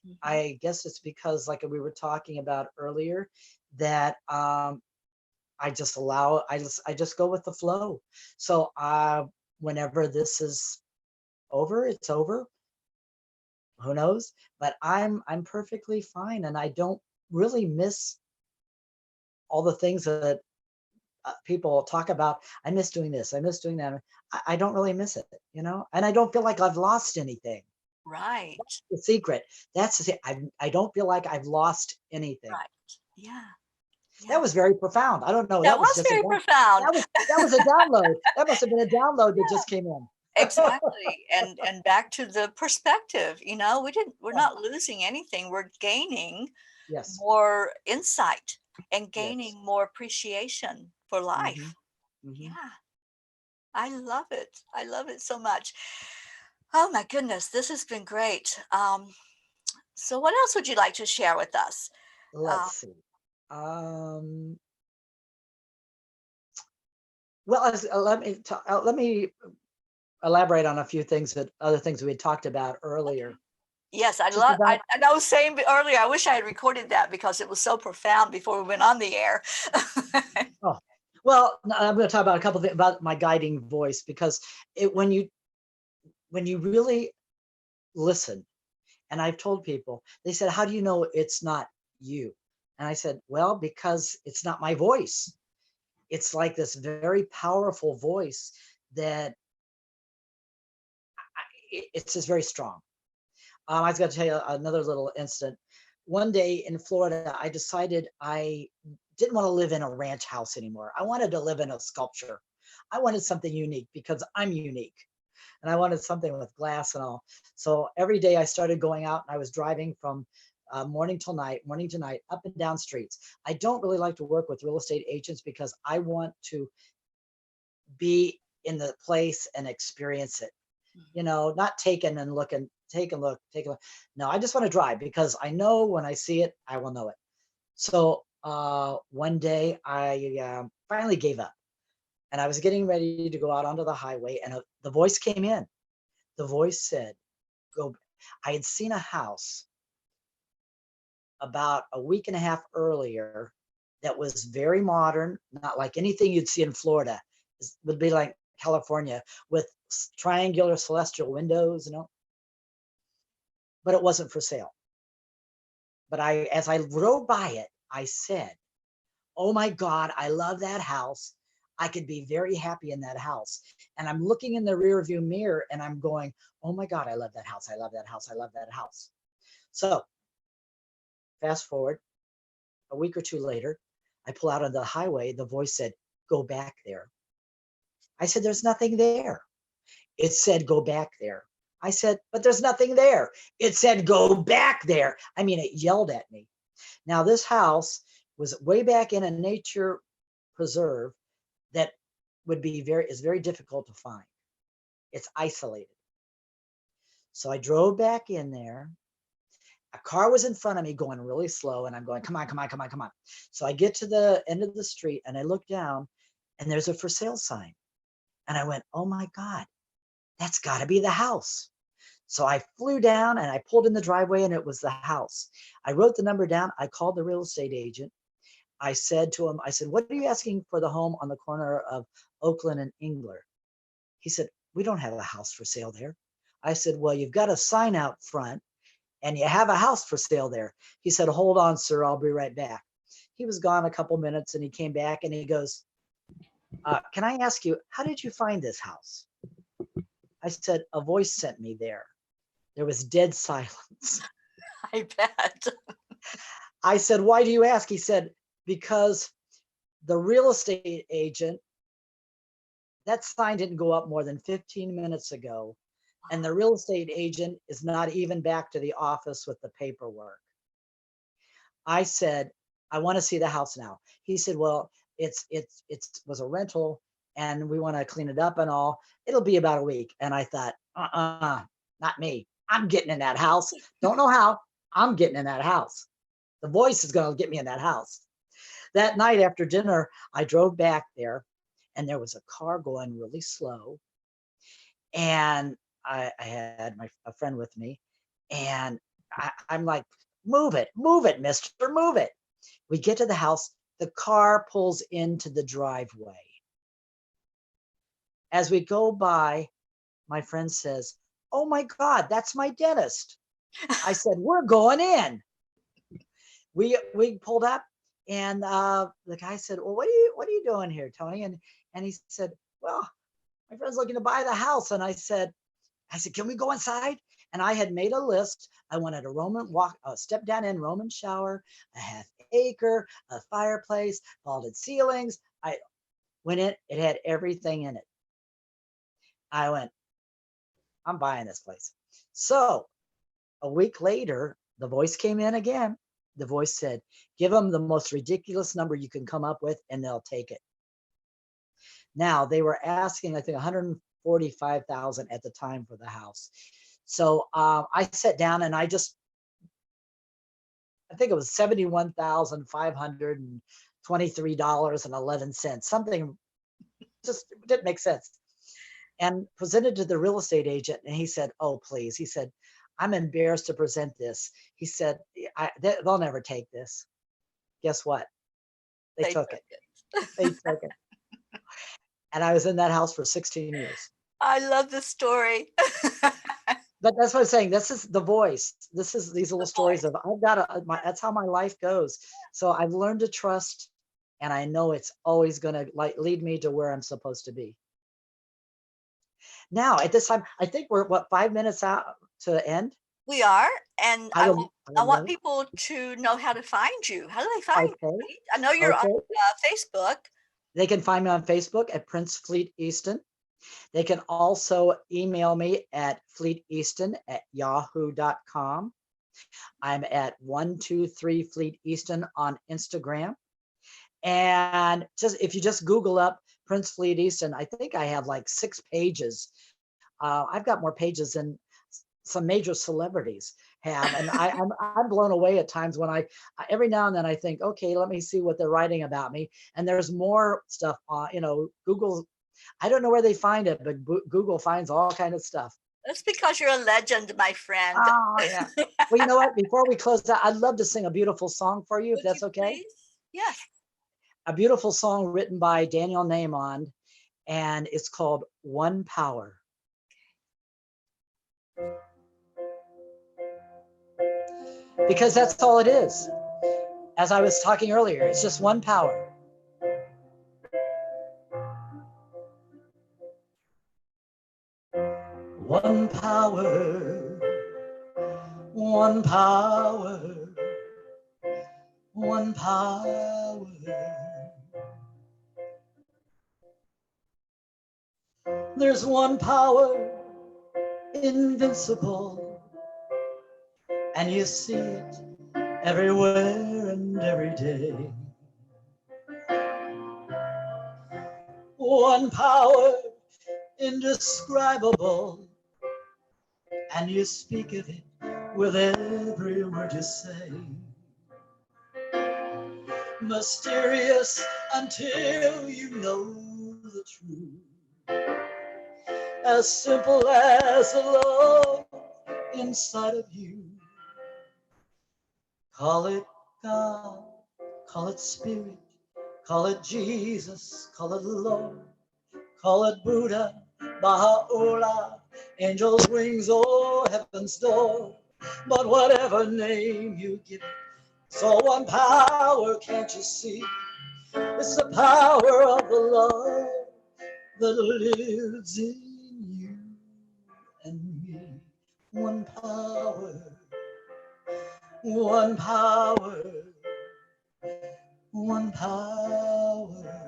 Mhm. I guess it's because, like we were talking about earlier, that I just go with the flow. So whenever this is over, it's over. Who knows? But I'm perfectly fine, and I don't really miss all the things that people talk about. I miss doing this. I miss doing that. I don't really miss it, and I don't feel like I've lost anything. Right. The secret. That's the I don't feel like I've lost anything. Right. Yeah. That Yeah. was very profound. I don't know. That That was was just a very profound. that was a download. That must have been a download that just came in. Exactly. And back to the perspective, we're Yeah. not losing anything. We're gaining Yes. more insight and Yes. gaining more appreciation for Hmm. life. Hmm. Yeah. I love it. I love it so much. Oh my goodness, this has been great. So what else would you like to share with us? Let's Uh, see. Well, let me elaborate on a few things that other things we had talked about earlier. yes, I Just love. about And I was saying earlier, I wish I had recorded that because it was so profound before we went on the air. oh, well, I'm going to talk about a couple of things about my guiding voice because when you really listen, and I've told people, they said, "How do you know it's not you?" And I said, "Well, because it's not my voice. It's like this very powerful voice that it's just very strong." I was going to tell you another little incident. One day in Florida, I decided I didn't want to live in a ranch house anymore. I wanted to live in a sculpture. I wanted something unique because I'm unique. And I wanted something with glass and all. So every day I started going out and I was driving from morning to night, up and down streets. I don't really like to work with real estate agents because I want to be in the place and experience it. Not taken and looking, take a look, take a look. No, I just want to drive because I know when I see it, I will know it. So one day I finally gave up and I was getting ready to go out onto the highway and the voice came in. The voice said, go. I had seen a house about a week and a half earlier that was very modern, not like anything you'd see in Florida. It would be like California with triangular celestial windows, but it wasn't for sale. But as I rode by it, I said, "Oh my God, I love that house. I could be very happy in that house." And I'm looking in the rear view mirror and I'm going, "Oh my God, I love that house. I love that house. I love that house." So fast forward a week or two later, I pull out on the highway. The voice said, "Go back there." I said, "There's nothing there." It said, "Go back there." I said, "But there's nothing there." It said, "Go back there." I mean, it yelled at me. Now, this house was way back in a nature preserve that is very difficult to find. It's isolated. So I drove back in there. A car was in front of me going really slow, and I'm going, "Come on, come on, come on, come on." So I get to the end of the street and I look down and there's a for sale sign. And I went, "Oh my God, that's got to be the house." So I flew down and I pulled in the driveway and it was the house. I wrote the number down. I called the real estate agent. I said to him, I said, "What are you asking for the home on the corner of Oakland and Engler?" He said, "We don't have a house for sale there." I said, "Well, you've got a sign out front and you have a house for sale there." He said, "Hold on, sir. I'll be right back." He was gone a couple minutes and he came back and he goes, "Can I ask you, how did you find this house?" I said, "A voice sent me there." There was dead silence. I bet. I said, "Why do you ask?" He said, "Because the real estate agent, that sign didn't go up more than 15 minutes ago. And the real estate agent is not even back to the office with the paperwork." I said, "I want to see the house now." He said, "Well, it was a rental and we want to clean it up and all. It'll be about a week." And I thought, not me. I'm getting in that house. Don't know how. I'm getting in that house. The voice is going to get me in that house. That night after dinner, I drove back there and there was a car going really slow. And I had a friend with me and I'm like, move it, mister, move it." We get to the house. The car pulls into the driveway. As we go by, my friend says, "Oh my God, that's my dentist." I said, "We're going in." We pulled up and the guy said, "Well, what are you doing here, Tony?" And he said, "Well, my friend's looking to buy the house." And I said, "Can we go inside?" And I had made a list. I wanted a step down in Roman shower, a half acre, a fireplace, vaulted ceilings. I went in, it had everything in it. I went, I'm buying this place. So a week later, the voice came in again. The voice said, give them the most ridiculous number you can come up with and they'll take it. Now they were asking, I think, 145,000 at the time for the house. So I sat down and I think it was $71,523.11. Something just didn't make sense. And presented to the real estate agent. And he said, oh, please. He said, I'm embarrassed to present this. He said, they'll never take this. Guess what? They took it. They took it. And I was in that house for 16 years. I love the story. But that's what I'm saying. This is the voice. This is these little stories of that's how my life goes. So I've learned to trust, and I know it's always going to lead me to where I'm supposed to be. Now at this time, I think we're 5 minutes out to end. We are, and I want people to know how to find you. How do they find you? I know you're on Facebook. They can find me on Facebook at Prince Fleet Easton. They can also email me at fleeteaston@yahoo.com. I'm at 123 Fleet Easton on Instagram. And if you just Google up Prince Fleet Easton, I think I have like 6 pages. I've got more pages than some major celebrities have. And I'm blown away at times when every now and then I think, okay, let me see what they're writing about me. And there's more stuff on, Google. I don't know where they find it, but Google finds all kinds of stuff. That's because you're a legend, my friend. Oh, yeah. Well, you know what? Before we close out, I'd love to sing a beautiful song for you, if that's okay. Please? Yes. A beautiful song written by Daniel Nahmond, and it's called One Power. Because that's all it is. As I was talking earlier, it's just one power. One power, one power, one power. There's one power, invincible, and you see it everywhere and every day. One power, indescribable, and you speak of it with every word you say. Mysterious until you know the truth. As simple as the love inside of you. Call it God, call it Spirit, call it Jesus, call it Lord, call it Buddha, Baha'u'llah, angels' wings or heaven's door. But whatever name you give it, so one power, can't you see? It's the power of the love that lives in you and me. One power, one power, one power.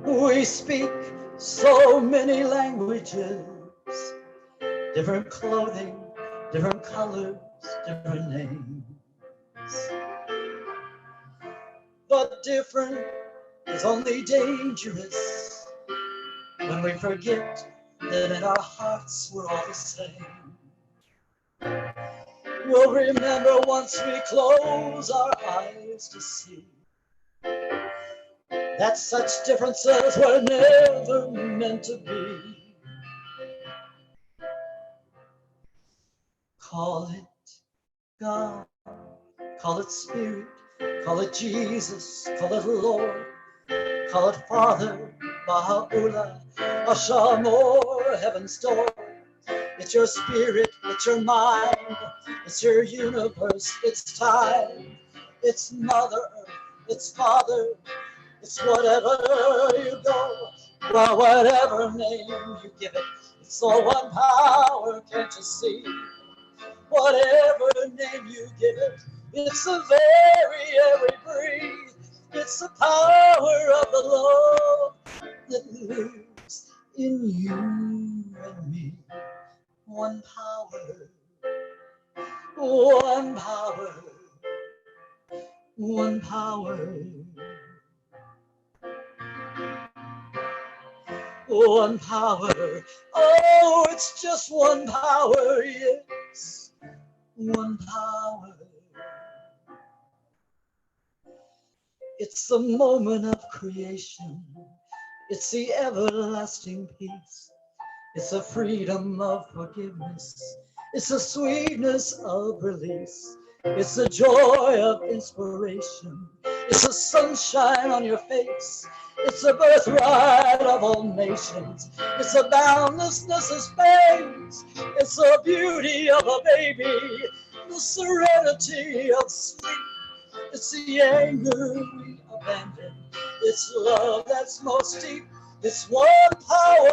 We speak so many languages, different clothing, different colors, different names. But different is only dangerous when we forget that in our hearts we're all the same. We'll remember once we close our eyes to see that such differences were never meant to be. Call it God, call it Spirit, call it Jesus, call it Lord, call it Father, Baha'u'llah, Hashem, or Heaven's door. It's your spirit, it's your mind, it's your universe, it's time, it's Mother Earth, it's Father, it's whatever you go. Well, whatever name you give it, it's all one power, can't you see? Whatever name you give it, it's the very air we breathe. It's the power of the love that lives in you and me. One power, one power, one power, one power. Oh, it's just one power, yes, one power. It's the moment of creation. It's the everlasting peace. It's the freedom of forgiveness. It's the sweetness of release. It's the joy of inspiration. It's the sunshine on your face. It's the birthright of all nations. It's the boundlessness of space. It's the beauty of a baby. The serenity of sleep. It's the anger we abandon. It's love that's most deep. It's one power.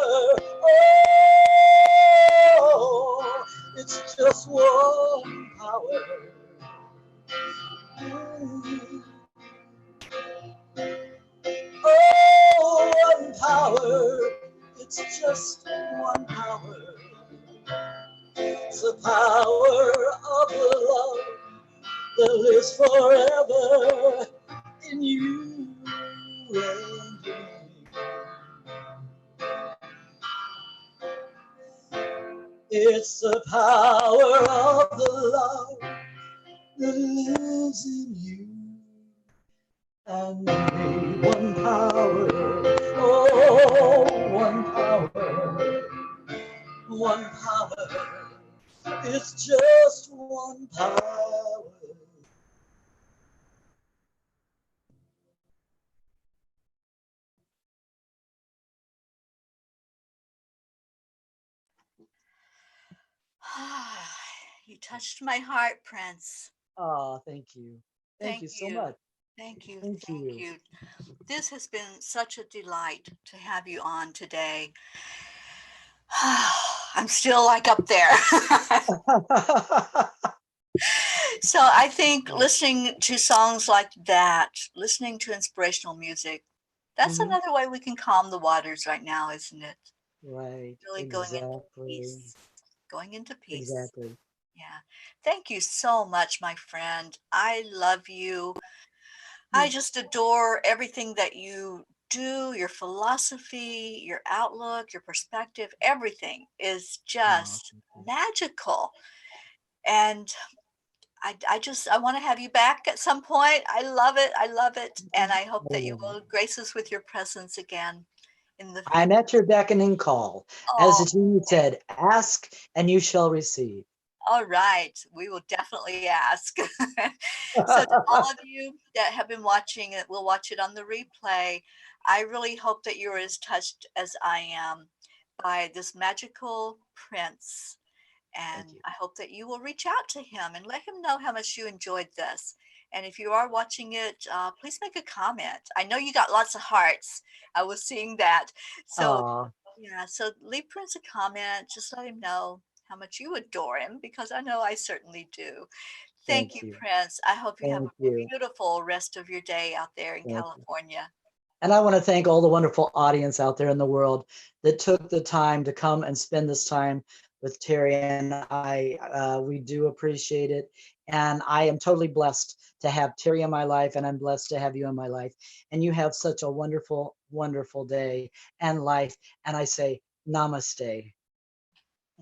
Oh, it's just one power. Oh, one power. It's just one power. It's the power of the love that lives forever in you and me. It's the power of the love that lives in you and me. One power, oh, one power, one power. It's just one power. You touched my heart, Prince. Oh, thank you. Thank Thank you so you. much. Thank you. Thank Thank you. you. This has been such a delight to have you on today. I'm still like up there. So I think listening to songs like that, listening to inspirational music, that's Mhm. another way we can calm the waters right now, isn't it? Right, Really going into exactly, peace. Going into peace. exactly. Yeah. Thank you so much, my friend. I love you. I Mm. just adore everything that you do, your philosophy, your outlook, your perspective, everything is Aw, just thank you. magical. And I want to have you back at some point. I love it. I love it. And I hope that you Oh, will grace us with your presence again in the I'm future. at your beckoning call. As Oh, the genie said, ask and you shall receive. all right. We will definitely ask. So, to all of you that have been watching it, will watch it on the replay. I really hope that you're as touched as I am by this magical prince. Thank And you. I hope that you will reach out to him and let him know how much you enjoyed this. And if you are watching it, please make a comment. I know you got lots of hearts. I was seeing that. So, Aw, yeah, so leave Prince a comment. Just let him know how much you adore him because I know I certainly do. Thank thank you, you. Prince. I hope you have Thank a you. beautiful rest of your day out there in Thank you. California. And I want to thank all the wonderful audience out there in the world that took the time to come and spend this time with Teri and I. We do appreciate it. And I am totally blessed to have Teri in my life, and I'm blessed to have you in my life. And you have such a wonderful, wonderful day and life. And I say, namaste.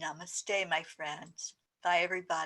Namaste, my friends. Bye, everybody.